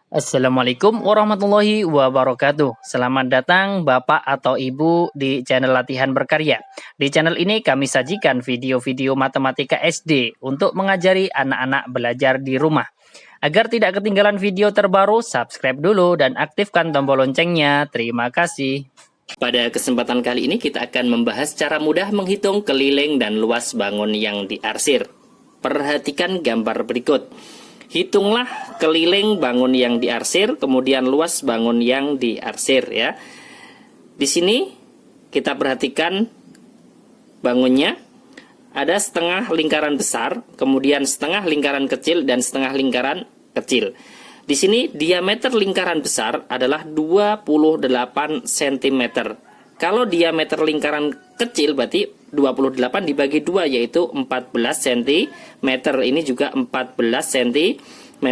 Assalamualaikum warahmatullahi wabarakatuh. Selamat datang Bapak atau Ibu di channel Latihan Berkarya. Di channel ini kami sajikan video-video matematika SD untuk mengajari anak-anak belajar di rumah. Agar tidak ketinggalan video terbaru, subscribe dulu dan aktifkan tombol loncengnya. Terima kasih. Pada kesempatan kali ini kita akan membahas cara mudah menghitung keliling dan luas bangun yang diarsir. Perhatikan gambar berikut. Hitunglah keliling bangun yang diarsir, kemudian luas bangun yang diarsir ya. Di sini kita perhatikan bangunnya ada setengah lingkaran besar, kemudian setengah lingkaran kecil dan setengah lingkaran kecil. Di sini diameter lingkaran besar adalah 28 cm. Kalau diameter lingkaran kecil berarti 28 dibagi 2 yaitu 14 cm. Ini juga 14 cm.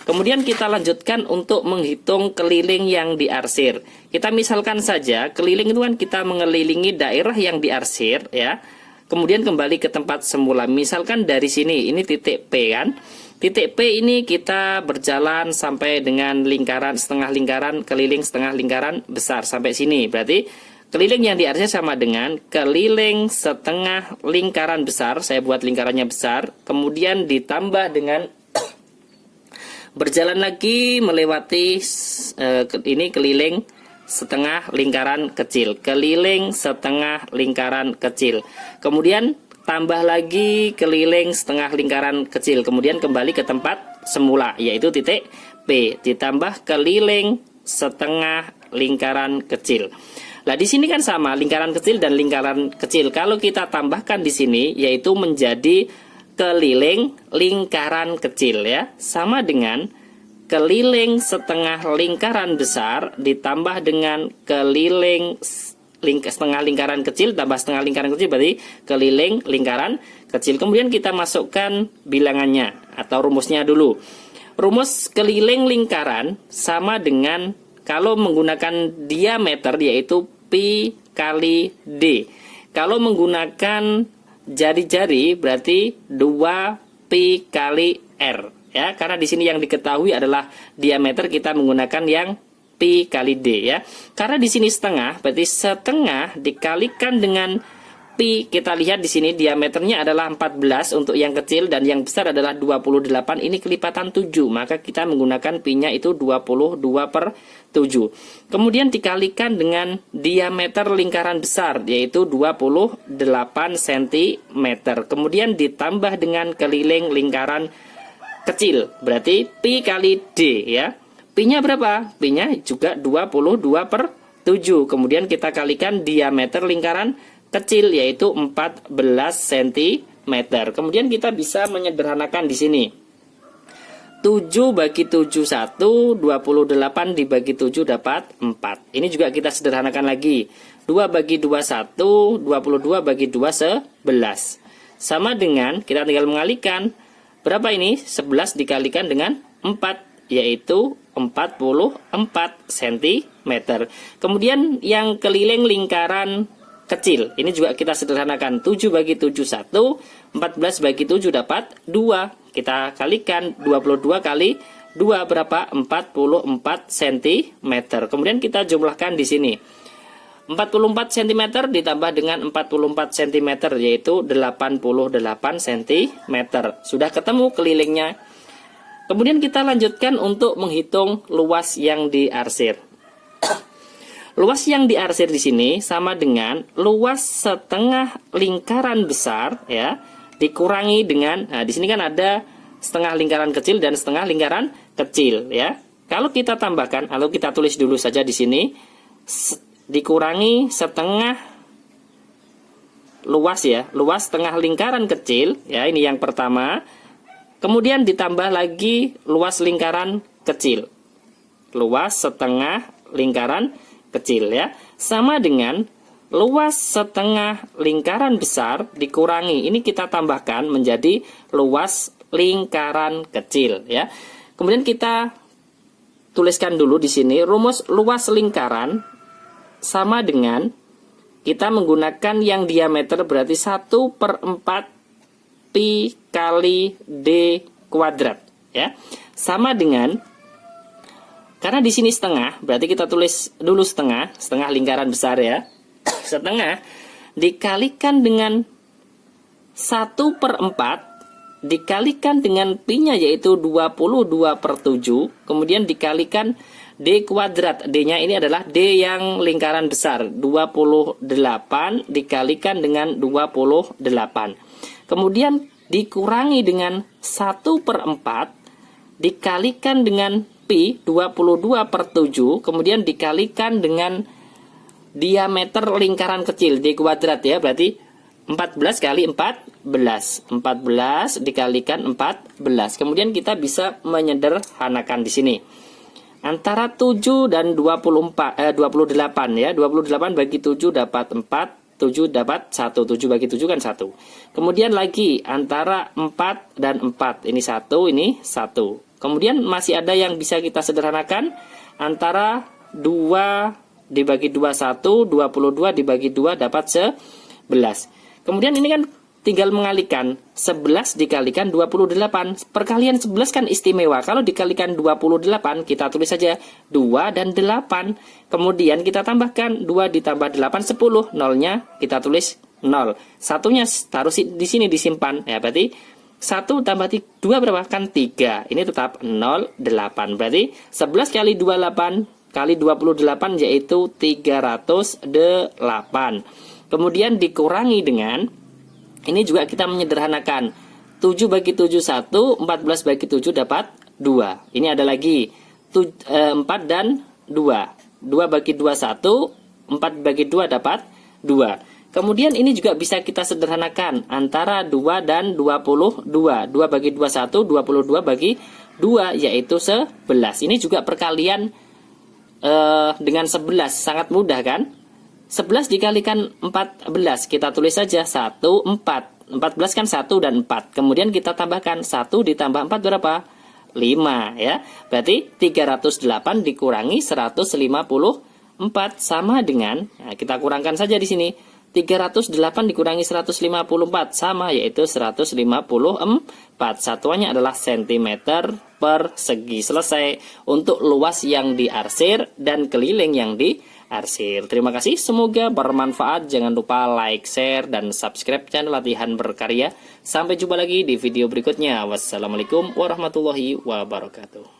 Kemudian kita lanjutkan untuk menghitung keliling yang diarsir. Kita misalkan saja keliling itu kan kita mengelilingi daerah yang diarsir ya. Kemudian kembali ke tempat semula. Misalkan dari sini, ini titik P kan. Titik P ini kita berjalan sampai dengan lingkaran, setengah lingkaran, keliling setengah lingkaran besar sampai sini. Berarti keliling yang diarsir sama dengan keliling setengah lingkaran besar. Saya buat lingkarannya besar. Kemudian ditambah dengan berjalan lagi melewati ini keliling setengah lingkaran kecil, keliling setengah lingkaran kecil, kemudian tambah lagi keliling setengah lingkaran kecil, kemudian kembali ke tempat semula yaitu titik P, ditambah keliling setengah lingkaran kecil. Nah di sini kan sama lingkaran kecil dan lingkaran kecil. Kalau kita tambahkan di sini yaitu menjadi keliling lingkaran kecil ya, sama dengan keliling setengah lingkaran besar ditambah dengan keliling setengah lingkaran kecil tambah setengah lingkaran kecil berarti keliling lingkaran kecil. Kemudian kita masukkan bilangannya atau rumusnya dulu. Rumus keliling lingkaran sama dengan kalau menggunakan diameter yaitu pi kali d. Kalau menggunakan jari-jari berarti 2 pi kali r. Ya, karena di sini yang diketahui adalah diameter, kita menggunakan yang pi kali d ya. Karena di sini setengah, berarti setengah dikalikan dengan pi. Kita lihat di sini diameternya adalah 14 untuk yang kecil dan yang besar adalah 28. Ini kelipatan 7, maka kita menggunakan pi-nya itu 22/7. Kemudian dikalikan dengan diameter lingkaran besar yaitu 28 cm. Kemudian ditambah dengan keliling lingkaran kecil, berarti pi kali d ya. Pi-nya berapa? Pi-nya juga 22/7. Kemudian kita kalikan diameter lingkaran kecil yaitu 14 cm. Kemudian kita bisa menyederhanakan di sini. 7 bagi 7 1, 28 dibagi 7 dapat 4. Ini juga kita sederhanakan lagi. 2 bagi 2 1, 22 bagi 2 11. Sama dengan kita tinggal mengalihkan. Berapa ini? 11 dikalikan dengan 4, yaitu 44 cm. Kemudian yang keliling lingkaran kecil, ini juga kita sederhanakan. 7 bagi 7 1, 14 bagi 7 dapat 2. Kita kalikan 22 kali 2 berapa? 44 cm. Kemudian kita jumlahkan di sini. 44 cm ditambah dengan 44 cm yaitu 88 cm. Sudah ketemu kelilingnya. Kemudian kita lanjutkan untuk menghitung luas yang diarsir. Luas yang diarsir di sini sama dengan luas setengah lingkaran besar ya dikurangi dengan di sini kan ada setengah lingkaran kecil dan setengah lingkaran kecil ya. Kalau kita tambahkan atau kita tulis dulu saja di sini dikurangi setengah luas ya, luas setengah lingkaran kecil ya, ini yang pertama. Kemudian ditambah lagi luas lingkaran kecil, luas setengah lingkaran kecil ya, sama dengan luas setengah lingkaran besar dikurangi, ini kita tambahkan menjadi luas lingkaran kecil ya. Kemudian kita tuliskan dulu di sini rumus luas lingkaran sama dengan kita menggunakan yang diameter berarti 1/4 pi kali d kuadrat ya. Sama dengan Karena di sini setengah, berarti kita tulis dulu setengah lingkaran besar ya. Setengah dikalikan dengan 1/4 dikalikan dengan pi-nya yaitu 22/7, kemudian dikalikan D kuadrat. D-nya ini adalah D yang lingkaran besar, 28 dikalikan dengan 28. Kemudian dikurangi dengan 1/4 dikalikan dengan pi 22/7, kemudian dikalikan dengan diameter lingkaran kecil D kuadrat ya, berarti 14 kali 14 dikalikan 14. Kemudian kita bisa menyederhanakan di sini antara 7 dan 28 ya. 28 bagi 7 dapat 4, 7 dapat 1, 7 bagi 7 kan 1. Kemudian lagi antara 4 dan 4, ini 1, ini 1. Kemudian masih ada yang bisa kita sederhanakan antara 2 dibagi 2 1, 22 dibagi 2 dapat 11. Kemudian ini kan tinggal mengalihkan 11 dikalikan 28. Perkalian 11 kan istimewa. Kalau dikalikan 28 kita tulis saja 2 dan 8. Kemudian kita tambahkan 2 ditambah 8 10. Nolnya kita tulis 0. Satunya taruh di sini disimpan. Ya berarti 1 tambah 2 berapa? Kan 3. Ini tetap 0, 8. Berarti 11 kali 28 kali 28 yaitu 308. Kemudian dikurangi dengan, ini juga kita menyederhanakan. 7 bagi 7 1, 14 bagi 7 dapat 2. Ini ada lagi 4 dan 2. 2 bagi 2 1, 4 bagi 2 dapat 2. Kemudian ini juga bisa kita sederhanakan antara 2 dan 22. 2 bagi 2 1, 22 bagi 2 yaitu 11. Ini juga perkalian dengan 11, sangat mudah kan? 11 dikalikan 14, kita tulis saja 1, 4. 14 kan 1 dan 4. Kemudian kita tambahkan 1 ditambah 4 berapa? 5 ya. Berarti 308 dikurangi 154 sama dengan, nah, kita kurangkan saja di sini. 308 dikurangi 154 sama yaitu 154. Satuannya adalah cm persegi. Selesai untuk luas yang diarsir dan keliling yang diarsir. Terima kasih, semoga bermanfaat. Jangan lupa like, share, dan subscribe channel Latihan Berkarya. Sampai jumpa lagi di video berikutnya. Wassalamualaikum warahmatullahi wabarakatuh.